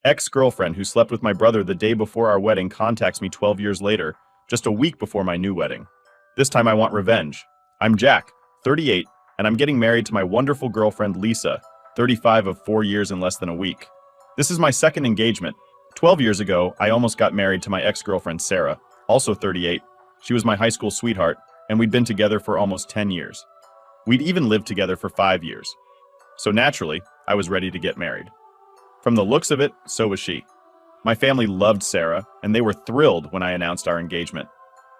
Ex-girlfriend who slept with my brother the day before our wedding contacts me 12 years later, just a week before my new wedding. This time I want revenge. I'm Jack, 38, and I'm getting married to my wonderful girlfriend Lisa, 35 of 4 years in less than a week. This is my second engagement. 12 years ago, I almost got married to my ex-girlfriend Sarah, also 38. She was my high school sweetheart, and we'd been together for almost 10 years. We'd even lived together for 5 years. So naturally, I was ready to get married. From the looks of it, so was she. My family loved Sarah, and they were thrilled when I announced our engagement.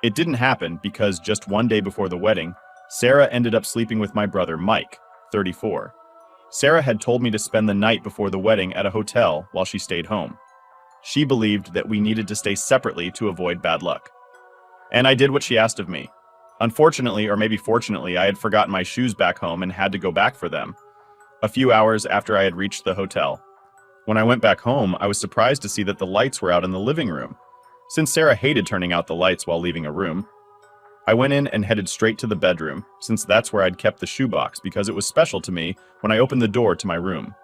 It didn't happen because just one day before the wedding, Sarah ended up sleeping with my brother Mike, 34. Sarah had told me to spend the night before the wedding at a hotel while she stayed home. She believed that we needed to stay separately to avoid bad luck. And I did what she asked of me. Unfortunately, or maybe fortunately, I had forgotten my shoes back home and had to go back for them a few hours after I had reached the hotel. When I went back home, I was surprised to see that the lights were out in the living room, since Sarah hated turning out the lights while leaving a room. I went in and headed straight to the bedroom, since that's where I'd kept the shoebox because it was special to me when I opened the door to my room.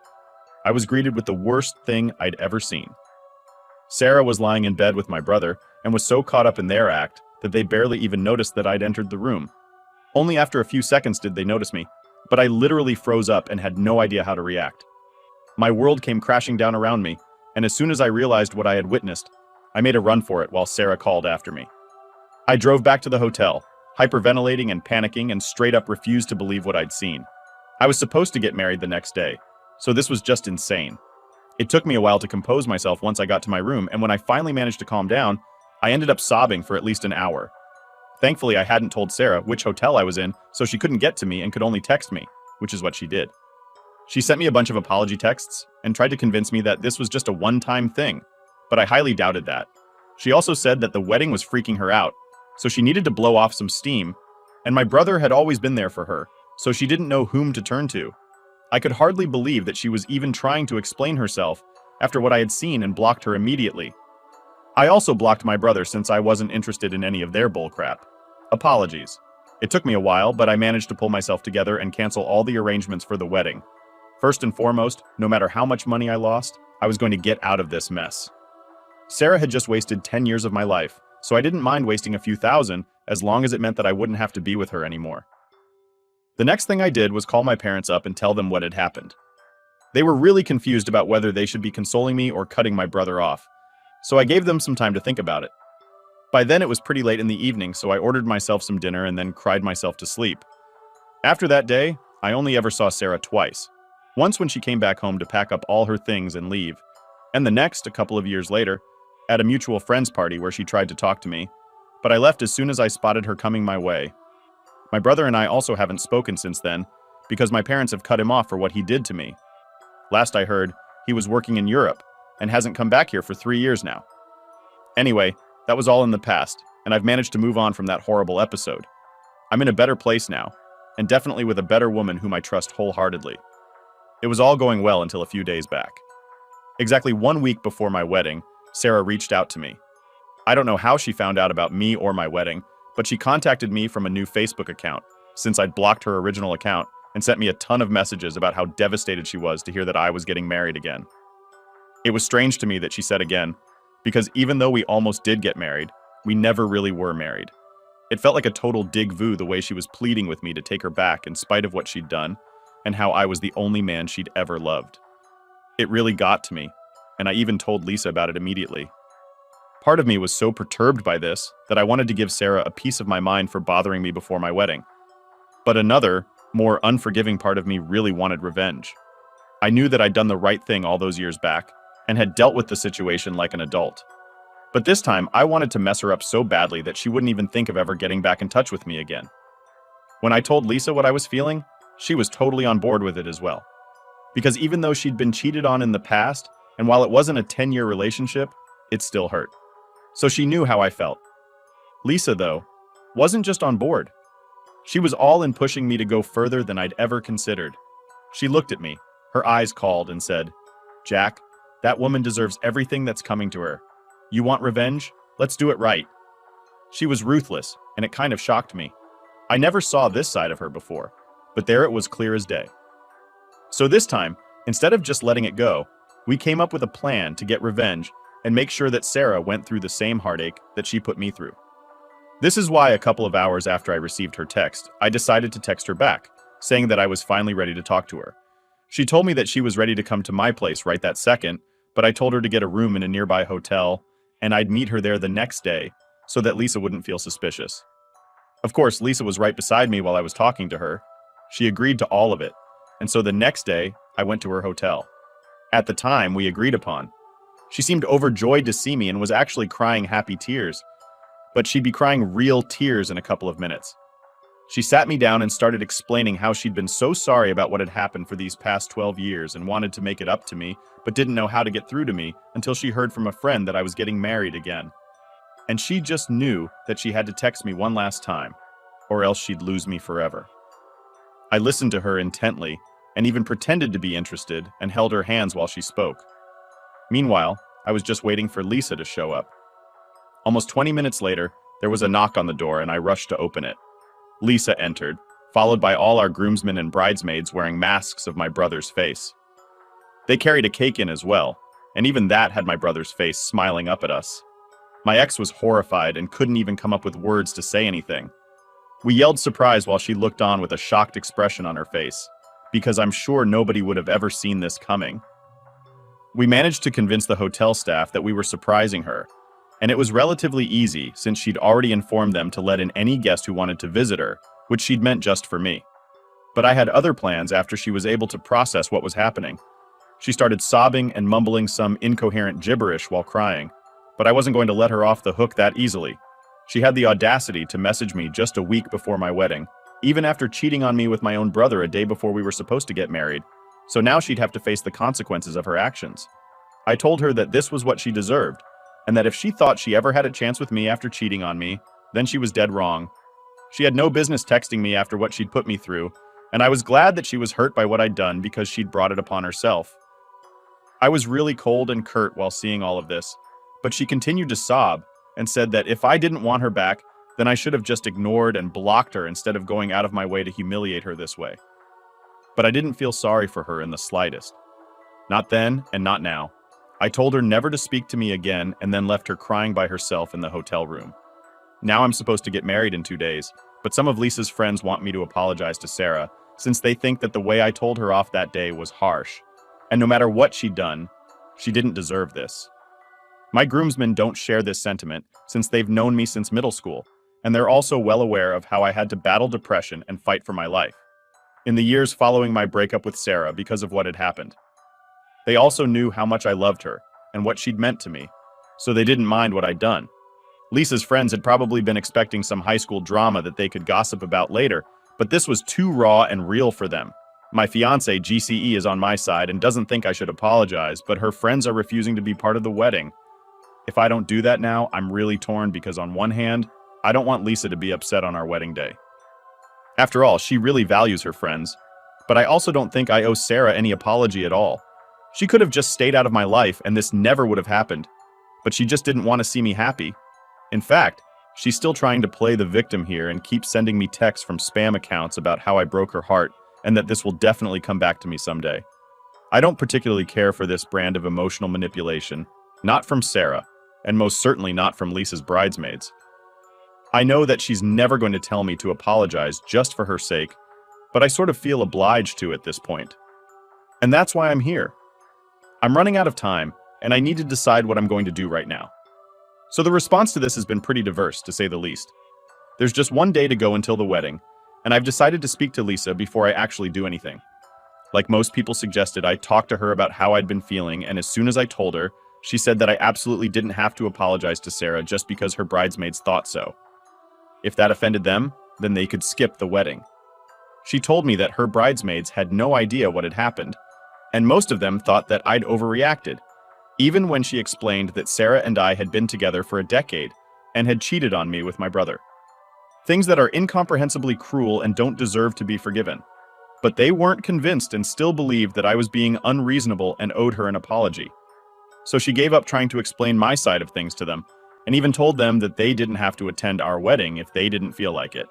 I was greeted with the worst thing I'd ever seen. Sarah was lying in bed with my brother and was so caught up in their act that they barely even noticed that I'd entered the room. Only after a few seconds did they notice me, but I literally froze up and had no idea how to react. My world came crashing down around me, and as soon as I realized what I had witnessed, I made a run for it while Sarah called after me. I drove back to the hotel, hyperventilating and panicking, and straight up refused to believe what I'd seen. I was supposed to get married the next day, so this was just insane. It took me a while to compose myself once I got to my room, and when I finally managed to calm down, I ended up sobbing for at least an hour. Thankfully, I hadn't told Sarah which hotel I was in, so she couldn't get to me and could only text me, which is what she did. She sent me a bunch of apology texts and tried to convince me that this was just a one-time thing, but I highly doubted that. She also said that the wedding was freaking her out, so she needed to blow off some steam, and my brother had always been there for her, so she didn't know whom to turn to. I could hardly believe that she was even trying to explain herself after what I had seen and blocked her immediately. I also blocked my brother since I wasn't interested in any of their bullcrap. Apologies. It took me a while, but I managed to pull myself together and cancel all the arrangements for the wedding. First and foremost, no matter how much money I lost, I was going to get out of this mess. Sarah had just wasted 10 years of my life, so I didn't mind wasting a few thousand as long as it meant that I wouldn't have to be with her anymore. The next thing I did was call my parents up and tell them what had happened. They were really confused about whether they should be consoling me or cutting my brother off, so I gave them some time to think about it. By then it was pretty late in the evening, so I ordered myself some dinner and then cried myself to sleep. After that day, I only ever saw Sarah twice. Once when she came back home to pack up all her things and leave, and the next, a couple of years later, at a mutual friend's party where she tried to talk to me, but I left as soon as I spotted her coming my way. My brother and I also haven't spoken since then, because my parents have cut him off for what he did to me. Last I heard, he was working in Europe, and hasn't come back here for 3 years now. Anyway, that was all in the past, and I've managed to move on from that horrible episode. I'm in a better place now, and definitely with a better woman whom I trust wholeheartedly. It was all going well until a few days back. Exactly 1 week before my wedding, Sarah reached out to me. I don't know how she found out about me or my wedding, but she contacted me from a new Facebook account, since I'd blocked her original account, and sent me a ton of messages about how devastated she was to hear that I was getting married again. It was strange to me that she said again, because even though we almost did get married, we never really were married. It felt like a total dig vu the way she was pleading with me to take her back in spite of what she'd done, and how I was the only man she'd ever loved. It really got to me, and I even told Lisa about it immediately. Part of me was so perturbed by this that I wanted to give Sarah a piece of my mind for bothering me before my wedding. But another, more unforgiving part of me really wanted revenge. I knew that I'd done the right thing all those years back, and had dealt with the situation like an adult. But this time, I wanted to mess her up so badly that she wouldn't even think of ever getting back in touch with me again. When I told Lisa what I was feeling, she was totally on board with it as well. Because even though she'd been cheated on in the past, and while it wasn't a 10-year relationship, it still hurt. So she knew how I felt. Lisa, though, wasn't just on board. She was all in pushing me to go further than I'd ever considered. She looked at me, her eyes called, and said, "Jack, that woman deserves everything that's coming to her. You want revenge? Let's do it right." She was ruthless, and it kind of shocked me. I never saw this side of her before, but there it was clear as day. So this time, instead of just letting it go, We came up with a plan to get revenge and make sure that Sarah went through the same heartache that she put me through. This is why a couple of hours after I received her text, I decided to text her back, saying that I was finally ready to talk to her. She told me that she was ready to come to my place right that second, but I told her to get a room in a nearby hotel, and I'd meet her there the next day so that Lisa wouldn't feel suspicious. Of course, Lisa was right beside me while I was talking to her. She agreed to all of it, and so the next day, I went to her hotel. At the time we agreed upon. She seemed overjoyed to see me and was actually crying happy tears, but she'd be crying real tears in a couple of minutes. She sat me down and started explaining how she'd been so sorry about what had happened for these past 12 years and wanted to make it up to me, but didn't know how to get through to me until she heard from a friend that I was getting married again. And she just knew that she had to text me one last time, or else she'd lose me forever. I listened to her intently and even pretended to be interested and held her hands while she spoke. Meanwhile, I was just waiting for Lisa to show up. Almost 20 minutes later, there was a knock on the door and I rushed to open it. Lisa entered, followed by all our groomsmen and bridesmaids wearing masks of my brother's face. They carried a cake in as well, and even that had my brother's face smiling up at us. My ex was horrified and couldn't even come up with words to say anything. We yelled surprise while she looked on with a shocked expression on her face, because I'm sure nobody would have ever seen this coming. We managed to convince the hotel staff that we were surprising her, and it was relatively easy since she'd already informed them to let in any guest who wanted to visit her, which she'd meant just for me. But I had other plans after she was able to process what was happening. She started sobbing and mumbling some incoherent gibberish while crying, but I wasn't going to let her off the hook that easily. She had the audacity to message me just a week before my wedding, even after cheating on me with my own brother a day before we were supposed to get married, so now she'd have to face the consequences of her actions. I told her that this was what she deserved, and that if she thought she ever had a chance with me after cheating on me, then she was dead wrong. She had no business texting me after what she'd put me through, and I was glad that she was hurt by what I'd done because she'd brought it upon herself. I was really cold and curt while seeing all of this, but she continued to sob and said that if I didn't want her back, then I should have just ignored and blocked her instead of going out of my way to humiliate her this way. But I didn't feel sorry for her in the slightest. Not then and not now. I told her never to speak to me again and then left her crying by herself in the hotel room. Now I'm supposed to get married in 2 days, but some of Lisa's friends want me to apologize to Sarah since they think that the way I told her off that day was harsh. And no matter what she'd done, she didn't deserve this. My groomsmen don't share this sentiment since they've known me since middle school, and they're also well aware of how I had to battle depression and fight for my life in the years following my breakup with Sarah because of what had happened. They also knew how much I loved her and what she'd meant to me, so they didn't mind what I'd done. Lisa's friends had probably been expecting some high school drama that they could gossip about later, but this was too raw and real for them. My fiancé, GCE, is on my side and doesn't think I should apologize, but her friends are refusing to be part of the wedding. If I don't do that now, I'm really torn because on one hand, I don't want Lisa to be upset on our wedding day. After all, she really values her friends, but I also don't think I owe Sarah any apology at all. She could have just stayed out of my life and this never would have happened, but she just didn't want to see me happy. In fact, she's still trying to play the victim here and keeps sending me texts from spam accounts about how I broke her heart and that this will definitely come back to me someday. I don't particularly care for this brand of emotional manipulation, not from Sarah, and most certainly not from Lisa's bridesmaids. I know that she's never going to tell me to apologize just for her sake, but I sort of feel obliged to at this point. And that's why I'm here. I'm running out of time, and I need to decide what I'm going to do right now. So the response to this has been pretty diverse, to say the least. There's just 1 day to go until the wedding, and I've decided to speak to Lisa before I actually do anything. Like most people suggested, I talked to her about how I'd been feeling, and as soon as I told her, she said that I absolutely didn't have to apologize to Sarah just because her bridesmaids thought so. If that offended them, then they could skip the wedding. She told me that her bridesmaids had no idea what had happened, and most of them thought that I'd overreacted, even when she explained that Sarah and I had been together for a decade and had cheated on me with my brother. Things that are incomprehensibly cruel and don't deserve to be forgiven. But they weren't convinced and still believed that I was being unreasonable and owed her an apology. So she gave up trying to explain my side of things to them, and even told them that they didn't have to attend our wedding if they didn't feel like it.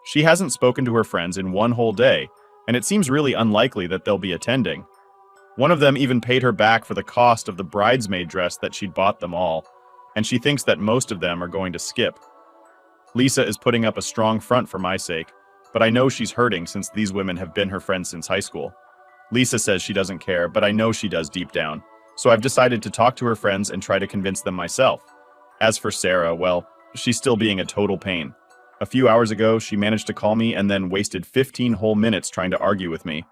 She hasn't spoken to her friends in 1 whole day, and it seems really unlikely that they'll be attending. One of them even paid her back for the cost of the bridesmaid dress that she'd bought them all, and she thinks that most of them are going to skip. Lisa is putting up a strong front for my sake, but I know she's hurting since these women have been her friends since high school. Lisa says she doesn't care, but I know she does deep down, so I've decided to talk to her friends and try to convince them myself. As for Sarah, well, she's still being a total pain. A few hours ago, she managed to call me and then wasted 15 whole minutes trying to argue with me.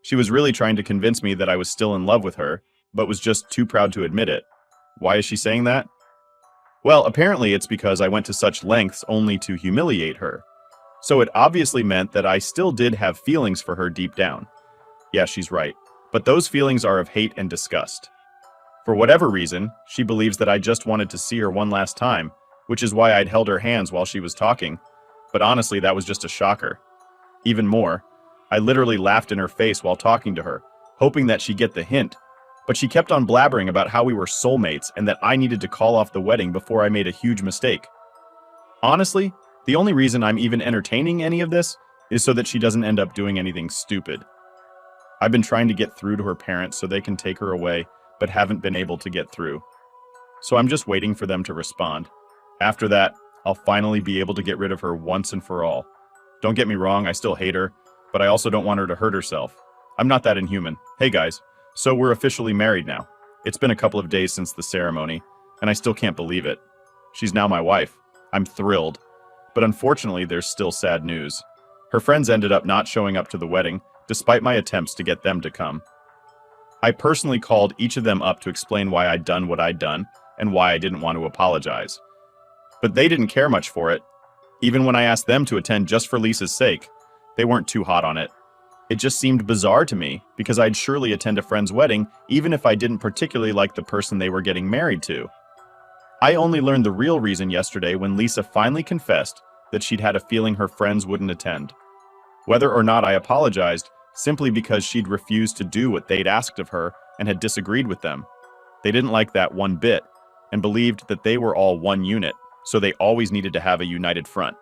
She was really trying to convince me that I was still in love with her, but was just too proud to admit it. Why is she saying that? Well, apparently it's because I went to such lengths only to humiliate her. So it obviously meant that I still did have feelings for her deep down. Yeah, she's right. But those feelings are of hate and disgust. For whatever reason, she believes that I just wanted to see her one last time, which is why I'd held her hands while she was talking. But honestly, that was just a shocker. Even more, I literally laughed in her face while talking to her, hoping that she'd get the hint. But she kept on blabbering about how we were soulmates and that I needed to call off the wedding before I made a huge mistake. Honestly, the only reason I'm even entertaining any of this is so that she doesn't end up doing anything stupid. I've been trying to get through to her parents so they can take her away, but haven't been able to get through. So I'm just waiting for them to respond. After that, I'll finally be able to get rid of her once and for all. Don't get me wrong, I still hate her, but I also don't want her to hurt herself. I'm not that inhuman. Hey guys, so we're officially married now. It's been a couple of days since the ceremony, and I still can't believe it. She's now my wife. I'm thrilled. But unfortunately, there's still sad news. Her friends ended up not showing up to the wedding, despite my attempts to get them to come. I personally called each of them up to explain why I'd done what I'd done, and why I didn't want to apologize. But they didn't care much for it. Even when I asked them to attend just for Lisa's sake, they weren't too hot on it. It just seemed bizarre to me, because I'd surely attend a friend's wedding, even if I didn't particularly like the person they were getting married to. I only learned the real reason yesterday when Lisa finally confessed that she'd had a feeling her friends wouldn't attend. Whether or not I apologized, simply because she'd refused to do what they'd asked of her and had disagreed with them. They didn't like that one bit, and believed that they were all one unit, so they always needed to have a united front.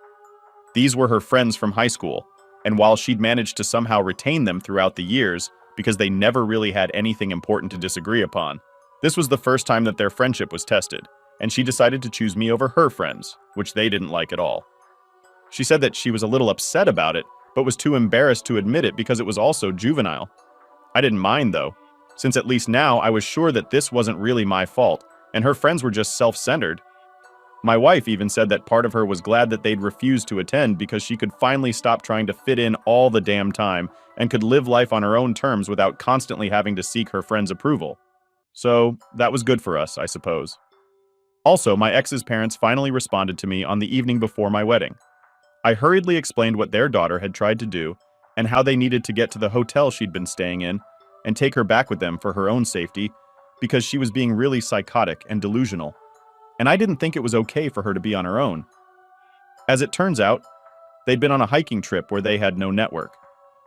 These were her friends from high school, and while she'd managed to somehow retain them throughout the years, because they never really had anything important to disagree upon, this was the first time that their friendship was tested, and she decided to choose me over her friends, which they didn't like at all. She said that she was a little upset about it, but was too embarrassed to admit it because it was also juvenile. I didn't mind though, since at least now I was sure that this wasn't really my fault, and her friends were just self-centered. My wife even said that part of her was glad that they'd refused to attend because she could finally stop trying to fit in all the damn time and could live life on her own terms without constantly having to seek her friends' approval. So, that was good for us, I suppose. Also, my ex's parents finally responded to me on the evening before my wedding. I hurriedly explained what their daughter had tried to do and how they needed to get to the hotel she'd been staying in and take her back with them for her own safety because she was being really psychotic and delusional. And I didn't think it was okay for her to be on her own. As it turns out, they'd been on a hiking trip where they had no network.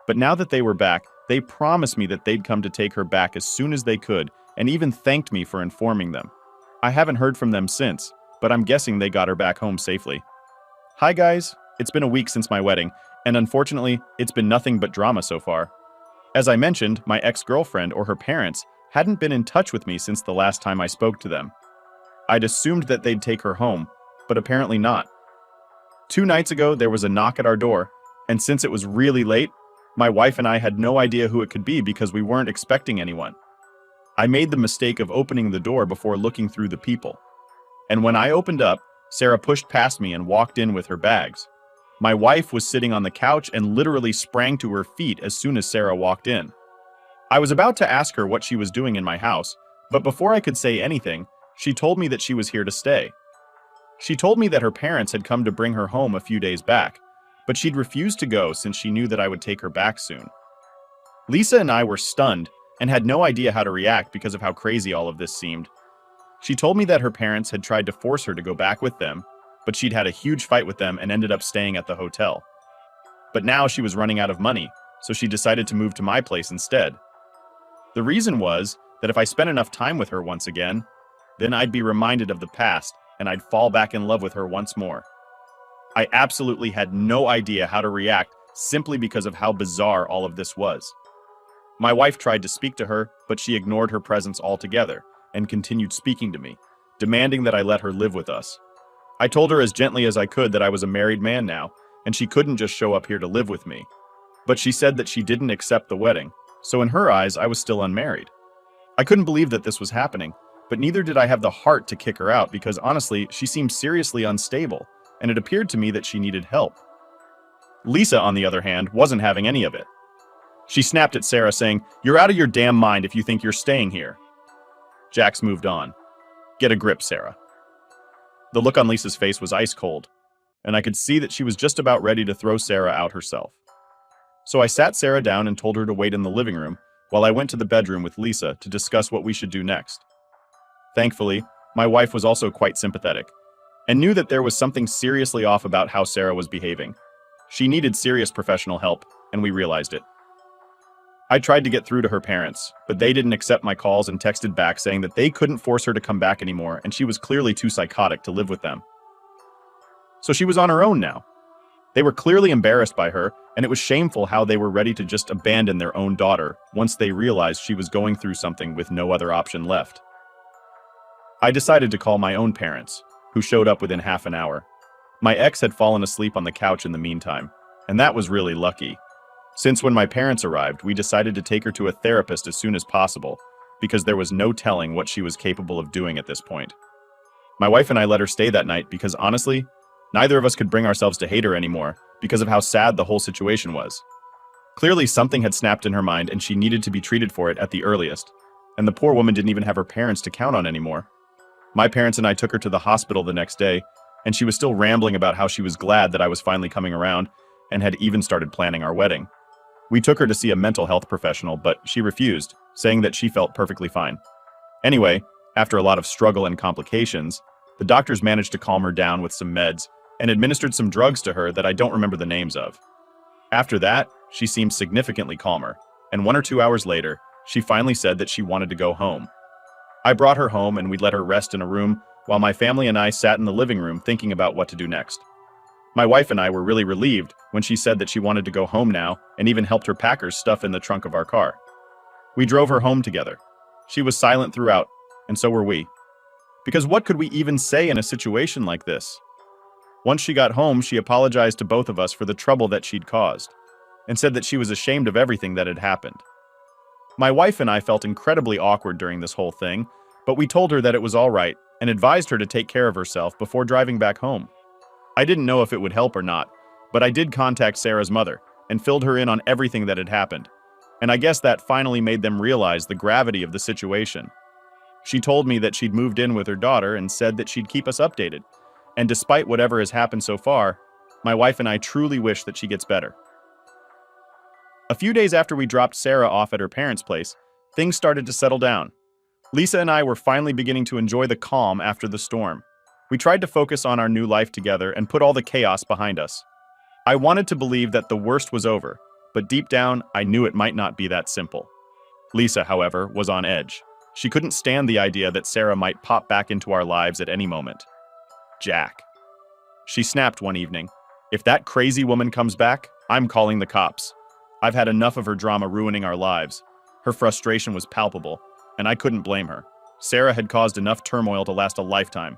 But now that they were back, they promised me that they'd come to take her back as soon as they could, and even thanked me for informing them. I haven't heard from them since, but I'm guessing they got her back home safely. Hi guys, it's been a week since my wedding, and unfortunately, it's been nothing but drama so far. As I mentioned, my ex-girlfriend or her parents hadn't been in touch with me since the last time I spoke to them. I'd assumed that they'd take her home, but apparently not. 2 nights ago, there was a knock at our door, and since it was really late, my wife and I had no idea who it could be because we weren't expecting anyone. I made the mistake of opening the door before looking through the people. And when I opened up, Sarah pushed past me and walked in with her bags. My wife was sitting on the couch and literally sprang to her feet as soon as Sarah walked in. I was about to ask her what she was doing in my house, but before I could say anything, she told me that she was here to stay. She told me that her parents had come to bring her home a few days back, but she'd refused to go since she knew that I would take her back soon. Lisa and I were stunned and had no idea how to react because of how crazy all of this seemed. She told me that her parents had tried to force her to go back with them, but she'd had a huge fight with them and ended up staying at the hotel. But now she was running out of money, so she decided to move to my place instead. The reason was that if I spent enough time with her once again, then I'd be reminded of the past and I'd fall back in love with her once more. I absolutely had no idea how to react simply because of how bizarre all of this was. My wife tried to speak to her, but she ignored her presence altogether and continued speaking to me, demanding that I let her live with us. I told her as gently as I could that I was a married man now, and she couldn't just show up here to live with me. But she said that she didn't accept the wedding, so in her eyes, I was still unmarried. I couldn't believe that this was happening, but neither did I have the heart to kick her out because honestly, she seemed seriously unstable, and it appeared to me that she needed help. Lisa, on the other hand, wasn't having any of it. She snapped at Sarah, saying, "You're out of your damn mind if you think you're staying here." Jax moved on. "Get a grip, Sarah." The look on Lisa's face was ice cold, and I could see that she was just about ready to throw Sarah out herself. So I sat Sarah down and told her to wait in the living room while I went to the bedroom with Lisa to discuss what we should do next. Thankfully, my wife was also quite sympathetic and knew that there was something seriously off about how Sarah was behaving. She needed serious professional help, and we realized it. I tried to get through to her parents, but they didn't accept my calls and texted back saying that they couldn't force her to come back anymore and she was clearly too psychotic to live with them. So she was on her own now. They were clearly embarrassed by her, and it was shameful how they were ready to just abandon their own daughter once they realized she was going through something with no other option left. I decided to call my own parents, who showed up within half an hour. My ex had fallen asleep on the couch in the meantime, and that was really lucky. Since when my parents arrived, we decided to take her to a therapist as soon as possible, because there was no telling what she was capable of doing at this point. My wife and I let her stay that night because honestly, neither of us could bring ourselves to hate her anymore because of how sad the whole situation was. Clearly something had snapped in her mind and she needed to be treated for it at the earliest, and the poor woman didn't even have her parents to count on anymore. My parents and I took her to the hospital the next day, and she was still rambling about how she was glad that I was finally coming around and had even started planning our wedding. We took her to see a mental health professional, but she refused, saying that she felt perfectly fine. Anyway, after a lot of struggle and complications, the doctors managed to calm her down with some meds and administered some drugs to her that I don't remember the names of. After that, she seemed significantly calmer, and 1 or 2 hours later, she finally said that she wanted to go home. I brought her home and we let her rest in a room while my family and I sat in the living room thinking about what to do next. My wife and I were really relieved when she said that she wanted to go home now and even helped her pack her stuff in the trunk of our car. We drove her home together. She was silent throughout, and so were we. Because what could we even say in a situation like this? Once she got home, she apologized to both of us for the trouble that she'd caused, and said that she was ashamed of everything that had happened. My wife and I felt incredibly awkward during this whole thing, but we told her that it was all right and advised her to take care of herself before driving back home. I didn't know if it would help or not, but I did contact Sarah's mother and filled her in on everything that had happened, and I guess that finally made them realize the gravity of the situation. She told me that she'd moved in with her daughter and said that she'd keep us updated, and despite whatever has happened so far, my wife and I truly wish that she gets better. A few days after we dropped Sarah off at her parents' place, things started to settle down. Lisa and I were finally beginning to enjoy the calm after the storm. We tried to focus on our new life together and put all the chaos behind us. I wanted to believe that the worst was over, but deep down, I knew it might not be that simple. Lisa, however, was on edge. She couldn't stand the idea that Sarah might pop back into our lives at any moment. Jack. She snapped one evening, "If that crazy woman comes back, I'm calling the cops. I've had enough of her drama ruining our lives." Her frustration was palpable, and I couldn't blame her. Sarah had caused enough turmoil to last a lifetime.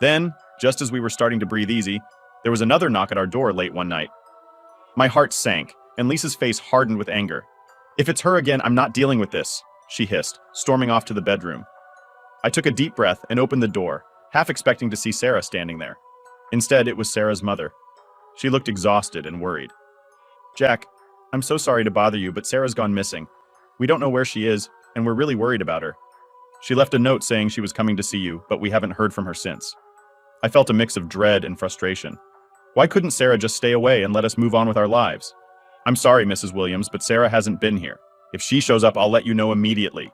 Then, just as we were starting to breathe easy, there was another knock at our door late one night. My heart sank, and Lisa's face hardened with anger. "If it's her again, I'm not dealing with this," she hissed, storming off to the bedroom. I took a deep breath and opened the door, half expecting to see Sarah standing there. Instead, it was Sarah's mother. She looked exhausted and worried. "Jack, I'm so sorry to bother you, but Sarah's gone missing. We don't know where she is, and we're really worried about her. She left a note saying she was coming to see you, but we haven't heard from her since." I felt a mix of dread and frustration. Why couldn't Sarah just stay away and let us move on with our lives? "I'm sorry, Mrs. Williams, but Sarah hasn't been here. If she shows up, I'll let you know immediately."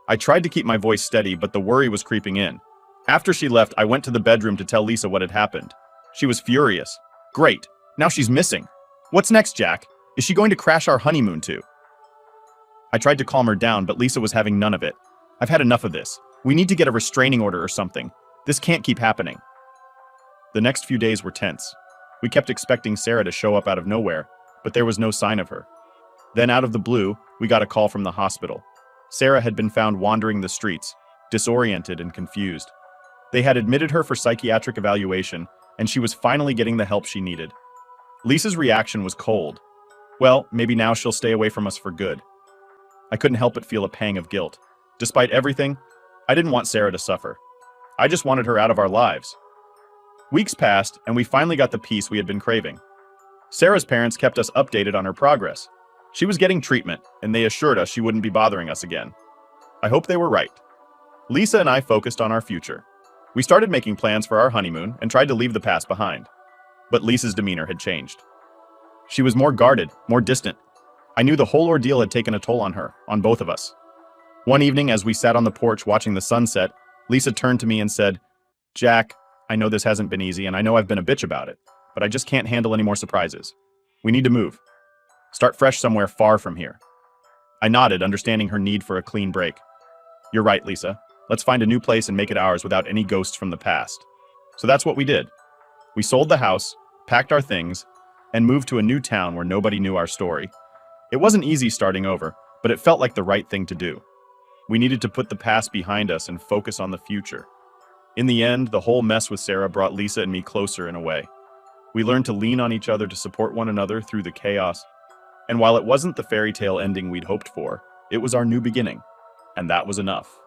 I tried to keep my voice steady, but the worry was creeping in. After she left, I went to the bedroom to tell Lisa what had happened. She was furious. "Great, now she's missing. What's next, Jack? Is she going to crash our honeymoon too?" I tried to calm her down, but Lisa was having none of it. "I've had enough of this. We need to get a restraining order or something. This can't keep happening." The next few days were tense. We kept expecting Sarah to show up out of nowhere, but there was no sign of her. Then out of the blue, we got a call from the hospital. Sarah had been found wandering the streets, disoriented and confused. They had admitted her for psychiatric evaluation, and she was finally getting the help she needed. Lisa's reaction was cold. Well, maybe now she'll stay away from us for good. I couldn't help but feel a pang of guilt. Despite everything, I didn't want Sarah to suffer. I just wanted her out of our lives. Weeks passed, and we finally got the peace we had been craving. Sarah's parents kept us updated on her progress. She was getting treatment, and they assured us she wouldn't be bothering us again. I hope they were right. Lisa and I focused on our future. We started making plans for our honeymoon and tried to leave the past behind. But Lisa's demeanor had changed. She was more guarded, more distant. I knew the whole ordeal had taken a toll on her, on both of us. One evening, as we sat on the porch watching the sunset, Lisa turned to me and said, "Jack, I know this hasn't been easy, and I know I've been a bitch about it, but I just can't handle any more surprises. We need to move. Start fresh somewhere far from here." I nodded, understanding her need for a clean break. "You're right, Lisa. Let's find a new place and make it ours without any ghosts from the past." So that's what we did. We sold the house, packed our things, and moved to a new town where nobody knew our story. It wasn't easy starting over, but it felt like the right thing to do. We needed to put the past behind us and focus on the future. In the end, the whole mess with Sarah brought Lisa and me closer in a way. We learned to lean on each other to support one another through the chaos. And while it wasn't the fairy tale ending we'd hoped for, it was our new beginning. And that was enough.